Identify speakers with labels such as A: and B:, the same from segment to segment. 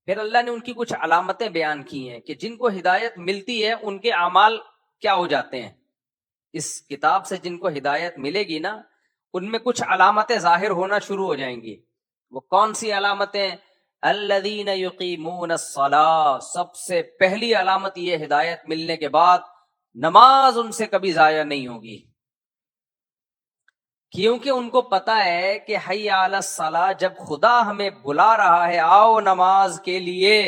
A: پھر اللہ نے ان کی کچھ علامتیں بیان کی ہیں کہ جن کو ہدایت ملتی ہے ان کے اعمال کیا ہو جاتے ہیں. اس کتاب سے جن کو ہدایت ملے گی نا ان میں کچھ علامتیں ظاہر ہونا شروع ہو جائیں گی. وہ کون سی علامتیں؟ الذین یقیمون الصلاۃ، سب سے پہلی علامت یہ ہدایت ملنے کے بعد نماز ان سے کبھی ضائع نہیں ہوگی، کیونکہ ان کو پتا ہے کہ حی علی الصلاۃ، جب خدا ہمیں بلا رہا ہے آؤ نماز کے لیے،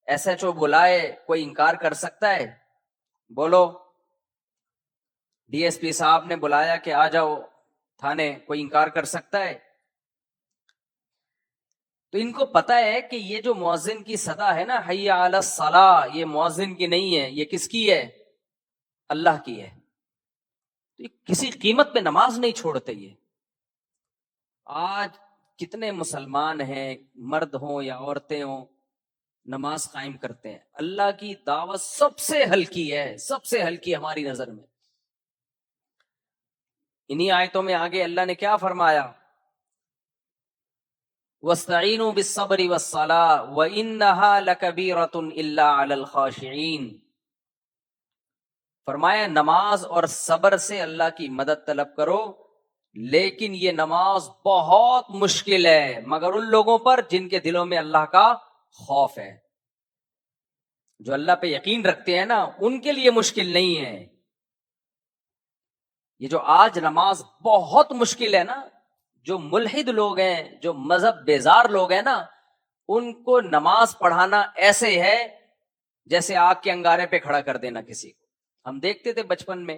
A: ایس ایچ او بلائے کوئی انکار کر سکتا ہے؟ بولو. ڈی ایس پی صاحب نے بلایا کہ آ جاؤ تھانے، کوئی انکار کر سکتا ہے؟ تو ان کو پتا ہے کہ یہ جو مؤذن کی صدا ہے نا حی علی الصلاۃ، یہ مؤذن کی نہیں ہے، یہ کس کی ہے؟ اللہ کی ہے. تو یہ کسی قیمت پہ نماز نہیں چھوڑتے. یہ آج کتنے مسلمان ہیں، مرد ہوں یا عورتیں ہوں، نماز قائم کرتے ہیں. اللہ کی دعوت سب سے ہلکی ہے، سب سے ہلکی ہماری نظر میں. انہی آیتوں میں آگے اللہ نے کیا فرمایا؟ وَاسْتَعِينُوا بِالصَّبْرِ وَالصَّلَاةِ وَإِنَّهَا لَكَبِيرَةٌ إِلَّا عَلَى الْخَاشِعِينَ. فرمایا نماز اور صبر سے اللہ کی مدد طلب کرو، لیکن یہ نماز بہت مشکل ہے مگر ان لوگوں پر جن کے دلوں میں اللہ کا خوف ہے. جو اللہ پہ یقین رکھتے ہیں نا ان کے لیے مشکل نہیں ہے. یہ جو آج نماز بہت مشکل ہے نا، جو ملحد لوگ ہیں، جو مذہب بیزار لوگ ہیں نا، ان کو نماز پڑھانا ایسے ہے جیسے آگ کے انگارے پہ کھڑا کر دینا کسی کو. ہم دیکھتے تھے بچپن میں،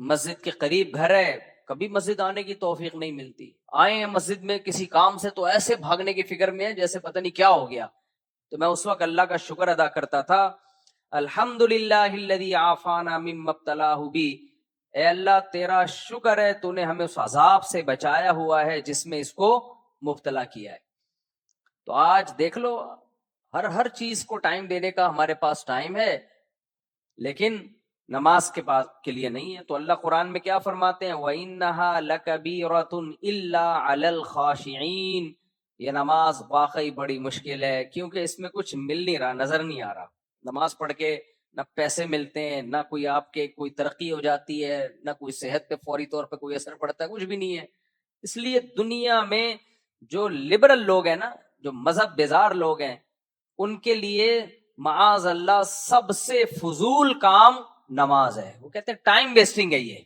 A: مسجد کے قریب گھر ہے، کبھی مسجد آنے کی توفیق نہیں ملتی. آئے ہیں مسجد میں کسی کام سے تو ایسے بھاگنے کی فکر میں ہے جیسے پتہ نہیں کیا ہو گیا. تو میں اس وقت اللہ کا شکر ادا کرتا تھا، الحمدللہ الذی عافانا مما ابتلاہ بی. اے اللہ تیرا شکر ہے تو نے ہمیں اس عذاب سے بچایا ہوا ہے جس میں اس کو مبتلا کیا ہے. تو آج دیکھ لو، ہر چیز کو ٹائم دینے کا ہمارے پاس ٹائم ہے، لیکن نماز کے پاس کے لیے نہیں ہے. تو اللہ قرآن میں کیا فرماتے ہیں؟ وَإِنَّهَا لَكَبِيرَةٌ إِلَّا عَلَى الْخَاشِعِينَ. یہ نماز واقعی بڑی مشکل ہے کیونکہ اس میں کچھ مل نہیں رہا، نظر نہیں آ رہا. نماز پڑھ کے نہ پیسے ملتے ہیں، نہ کوئی آپ کے کوئی ترقی ہو جاتی ہے، نہ کوئی صحت پہ فوری طور پہ کوئی اثر پڑتا ہے، کچھ بھی نہیں ہے. اس لیے دنیا میں جو لبرل لوگ ہیں نا، جو مذہب بیزار لوگ ہیں، ان کے لیے معاذ اللہ سب سے فضول کام نماز ہے. وہ کہتے ہیں ٹائم ویسٹنگ ہے. یہ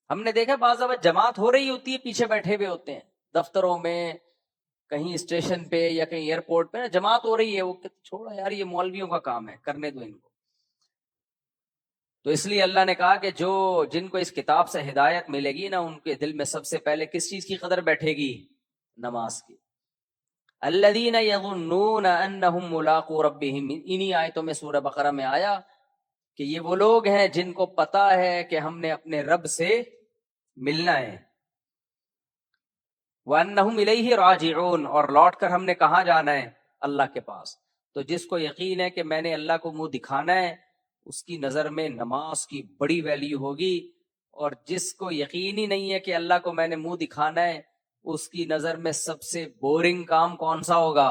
A: ہم نے دیکھا بعض دفعہ جماعت ہو رہی ہوتی ہے، پیچھے بیٹھے ہوئے ہوتے ہیں دفتروں میں، کہیں اسٹیشن پہ یا کہیں ایئرپورٹ پہ جماعت ہو رہی ہے، وہ کہتے چھوڑو یار یہ مولویوں کا کام ہے، کرنے دو ان کو. تو اس لیے اللہ نے کہا کہ جن کو اس کتاب سے ہدایت ملے گی نا، ان کے دل میں سب سے پہلے کس چیز کی قدر بیٹھے گی؟ نماز کی. الذین یظنون انہم ملاقو ربہم. انہی آیتوں میں سورہ بقرہ میں آیا کہ یہ وہ لوگ ہیں جن کو پتا ہے کہ ہم نے اپنے رب سے ملنا ہے. وَأَنَّهُمْ إِلَيْهِ رَاجِعُونَ. اور لوٹ کر ہم نے کہاں جانا ہے؟ اللہ کے پاس. تو جس کو یقین ہے کہ میں نے اللہ کو منہ دکھانا ہے، اس کی نظر میں نماز کی بڑی ویلیو ہوگی. اور جس کو یقین ہی نہیں ہے کہ اللہ کو میں نے منہ دکھانا ہے، اس کی نظر میں سب سے بورنگ کام کون سا ہوگا؟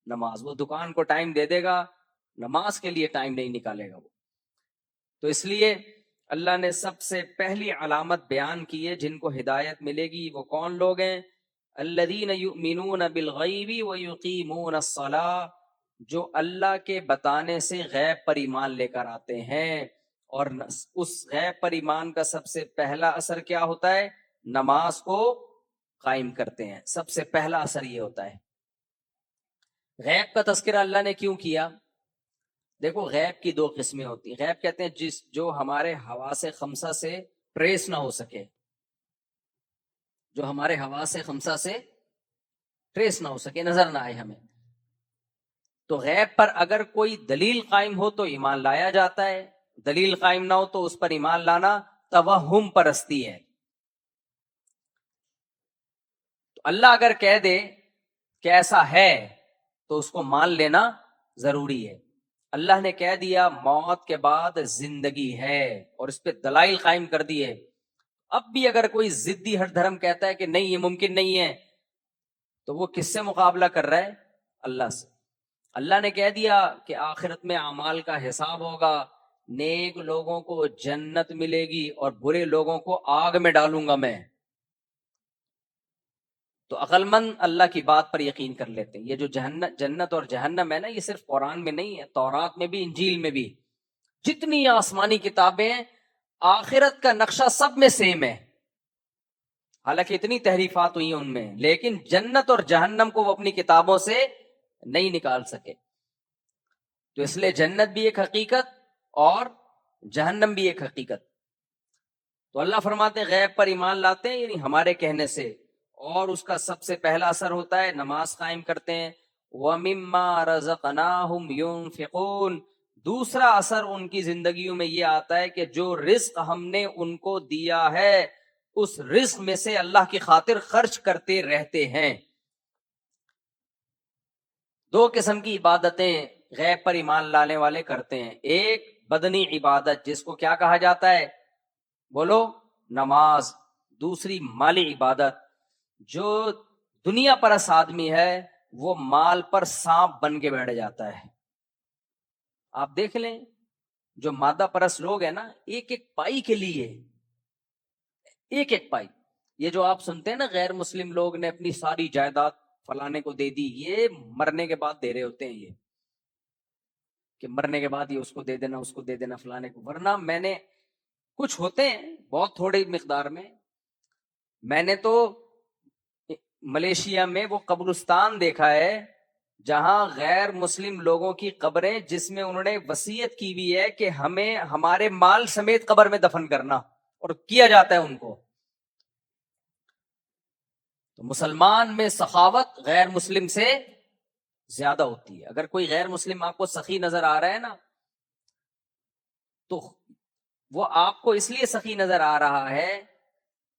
A: نماز. وہ دکان کو ٹائم دے دے گا، نماز کے لیے ٹائم نہیں نکالے گا وہ. تو اس لیے اللہ نے سب سے پہلی علامت بیان کی ہے جن کو ہدایت ملے گی. وہ کون لوگ ہیں؟ الذین یؤمنون بالغیب ویقیمون الصلاۃ. جو اللہ کے بتانے سے غیب پر ایمان لے کر آتے ہیں، اور اس غیب پر ایمان کا سب سے پہلا اثر کیا ہوتا ہے؟ نماز کو قائم کرتے ہیں. سب سے پہلا اثر یہ ہوتا ہے. غیب کا تذکرہ اللہ نے کیوں کیا؟ دیکھو غیب کی دو قسمیں ہوتی ہیں. غیب کہتے ہیں جو ہمارے حواس خمسہ سے ٹریس نہ ہو سکے، جو ہمارے حواس خمسہ سے ٹریس نہ ہو سکے، نظر نہ آئے ہمیں. تو غیب پر اگر کوئی دلیل قائم ہو تو ایمان لایا جاتا ہے، دلیل قائم نہ ہو تو اس پر ایمان لانا توہم پرستی ہے. تو اللہ اگر کہہ دے کہ ایسا ہے تو اس کو مان لینا ضروری ہے. اللہ نے کہہ دیا موت کے بعد زندگی ہے اور اس پہ دلائل قائم کر دیے. اب بھی اگر کوئی ضدی ہٹ دھرم کہتا ہے کہ نہیں یہ ممکن نہیں ہے، تو وہ کس سے مقابلہ کر رہا ہے؟ اللہ سے. اللہ نے کہہ دیا کہ آخرت میں اعمال کا حساب ہوگا، نیک لوگوں کو جنت ملے گی اور برے لوگوں کو آگ میں ڈالوں گا میں. تو عقل مند اللہ کی بات پر یقین کر لیتے ہیں. یہ جو جنت اور جہنم ہے نا، یہ صرف قرآن میں نہیں ہے، تورات میں بھی، انجیل میں بھی. جتنی آسمانی کتابیں ہیں، آخرت کا نقشہ سب میں سیم ہے. حالانکہ اتنی تحریفات ہوئی ہیں ان میں، لیکن جنت اور جہنم کو وہ اپنی کتابوں سے نہیں نکال سکے. تو اس لیے جنت بھی ایک حقیقت اور جہنم بھی ایک حقیقت. تو اللہ فرماتے ہیں غیب پر ایمان لاتے ہیں، یعنی ہمارے کہنے سے، اور اس کا سب سے پہلا اثر ہوتا ہے نماز قائم کرتے ہیں. وَمِمَّا رَزَقْنَاهُمْ يُنْفِقُونَ. دوسرا اثر ان کی زندگیوں میں یہ آتا ہے کہ جو رزق ہم نے ان کو دیا ہے اس رزق میں سے اللہ کی خاطر خرچ کرتے رہتے ہیں. دو قسم کی عبادتیں غیب پر ایمان لانے والے کرتے ہیں. ایک بدنی عبادت جس کو کیا کہا جاتا ہے؟ بولو، نماز. دوسری مالی عبادت. جو دنیا پرست آدمی ہے وہ مال پر سانپ بن کے بیٹھ جاتا ہے. آپ دیکھ لیں جو مادہ پرست لوگ ہیں نا، ایک ایک پائی کے لیے، ایک ایک پائی. یہ جو آپ سنتے ہیں نا غیر مسلم لوگ نے اپنی ساری جائیداد فلانے کو دے دی، یہ مرنے کے بعد دے رہے ہوتے ہیں. یہ کہ مرنے کے بعد یہ اس کو دے دینا، اس کو دے دینا، فلانے کو. ورنہ میں نے کچھ ہوتے ہیں بہت تھوڑی مقدار میں نے تو ملیشیا میں وہ قبرستان دیکھا ہے جہاں غیر مسلم لوگوں کی قبریں، جس میں انہوں نے وصیت کی ہوئی ہے کہ ہمیں ہمارے مال سمیت قبر میں دفن کرنا، اور کیا جاتا ہے ان کو. تو مسلمان میں سخاوت غیر مسلم سے زیادہ ہوتی ہے. اگر کوئی غیر مسلم آپ کو سخی نظر آ رہا ہے نا، تو وہ آپ کو اس لیے سخی نظر آ رہا ہے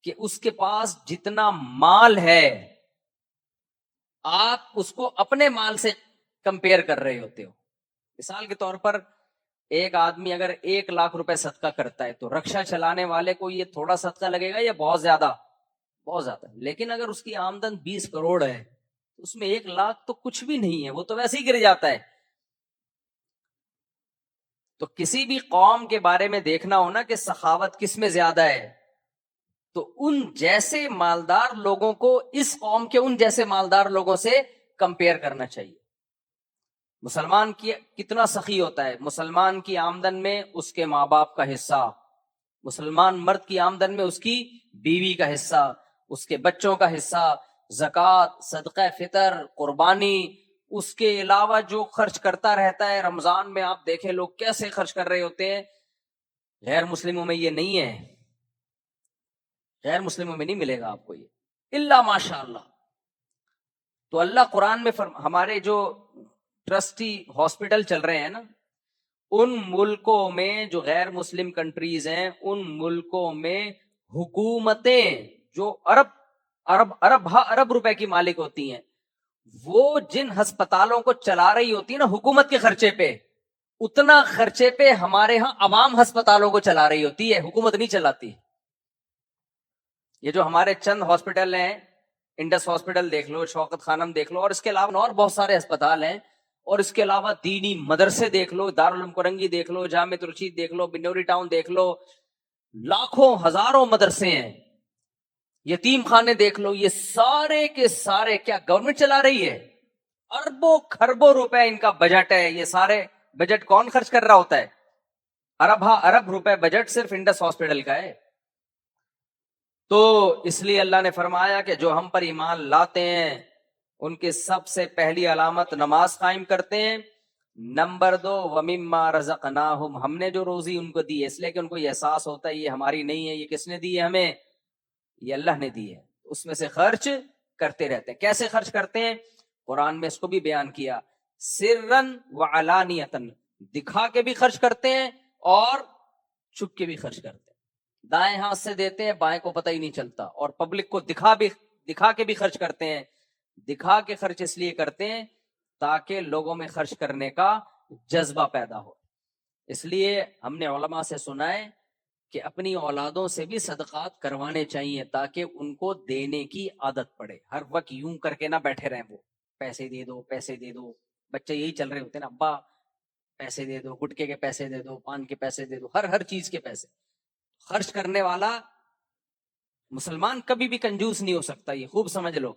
A: کہ اس کے پاس جتنا مال ہے آپ اس کو اپنے مال سے کمپیئر کر رہے ہوتے ہو. مثال کے طور پر ایک آدمی اگر 1,00,000 روپے صدقہ کرتا ہے تو رکشا چلانے والے کو یہ تھوڑا صدقہ لگے گا یا بہت زیادہ؟ بہت زیادہ. لیکن اگر اس کی آمدن 20 کروڑ ہے تو اس میں 1,00,000 تو کچھ بھی نہیں ہے، وہ تو ویسے ہی گر جاتا ہے. تو کسی بھی قوم کے بارے میں دیکھنا ہونا کہ سخاوت کس میں زیادہ ہے، تو ان جیسے مالدار لوگوں کو اس قوم کے ان جیسے مالدار لوگوں سے کمپیئر کرنا چاہیے. مسلمان کی کتنا سخی ہوتا ہے؟ مسلمان کی آمدن میں اس کے ماں باپ کا حصہ، مسلمان مرد کی آمدن میں اس کی بیوی کا حصہ، اس کے بچوں کا حصہ، زکوٰۃ، صدقہ فطر، قربانی. اس کے علاوہ جو خرچ کرتا رہتا ہے. رمضان میں آپ دیکھیں لوگ کیسے خرچ کر رہے ہوتے ہیں. غیر مسلموں میں یہ نہیں ہے، غیر مسلموں میں نہیں ملے گا آپ کو یہ، الا ماشاء اللہ. تو اللہ قرآن میں ہمارے جو ٹرسٹی ہاسپٹل چل رہے ہیں نا، ان ملکوں میں جو غیر مسلم کنٹریز ہیں، ان ملکوں میں حکومتیں جو ارب روپے کی مالک ہوتی ہیں، وہ جن ہسپتالوں کو چلا رہی ہوتی ہیں نا حکومت کے خرچے پہ، اتنا خرچے پہ ہمارے ہاں عوام ہسپتالوں کو چلا رہی ہوتی ہے، حکومت نہیں چلاتی. یہ جو ہمارے چند ہاسپٹل ہیں، انڈس ہاسپٹل دیکھ لو، شوکت خانم دیکھ لو، اور اس کے علاوہ اور بہت سارے اسپتال ہیں، اور اس کے علاوہ دینی مدرسے دیکھ لو، دارالعلوم کرنگی دیکھ لو، جامع رشید دیکھ لو، بنوری ٹاؤن دیکھ لو، لاکھوں ہزاروں مدرسے ہیں، یتیم خانے دیکھ لو. یہ سارے کے سارے کیا گورنمنٹ چلا رہی ہے؟ اربوں خربوں روپے ان کا بجٹ ہے. یہ سارے بجٹ کون خرچ کر رہا ہوتا ہے؟ ارب روپے بجٹ صرف انڈس ہاسپٹل کا ہے. تو اس لیے اللہ نے فرمایا کہ جو ہم پر ایمان لاتے ہیں ان کی سب سے پہلی علامت نماز قائم کرتے ہیں. نمبر 2 وَمِمَّا رَزَقْنَاهُمْ. ہم نے جو روزی ان کو دی ہے، اس لیے کہ ان کو یہ احساس ہوتا ہے یہ ہماری نہیں ہے، یہ کس نے دی ہے؟ ہمیں، یہ اللہ نے دی ہے. اس میں سے خرچ کرتے رہتے ہیں. کیسے خرچ کرتے ہیں؟ قرآن میں اس کو بھی بیان کیا، سرًا وعلانیۃً. دکھا کے بھی خرچ کرتے ہیں اور چھپ کے بھی خرچ کرتے ہیں. دائیں ہاتھ سے دیتے ہیں، بائیں کو پتہ ہی نہیں چلتا، اور پبلک کو دکھا کے بھی خرچ کرتے ہیں. دکھا کے خرچ اس لیے کرتے ہیں تاکہ لوگوں میں خرچ کرنے کا جذبہ پیدا ہو. اس لیے ہم نے علماء سے سنا ہے کہ اپنی اولادوں سے بھی صدقات کروانے چاہیے تاکہ ان کو دینے کی عادت پڑے. ہر وقت یوں کر کے نہ بیٹھے رہیں وہ پیسے دے دو پیسے دے دو. بچے یہی چل رہے ہوتے ہیں نا, ابا پیسے دے دو, گٹکے کے پیسے دے دو, پان کے پیسے دے دو, ہر چیز کے پیسے. خرچ کرنے والا مسلمان کبھی بھی کنجوس نہیں ہو سکتا, یہ خوب سمجھ لو.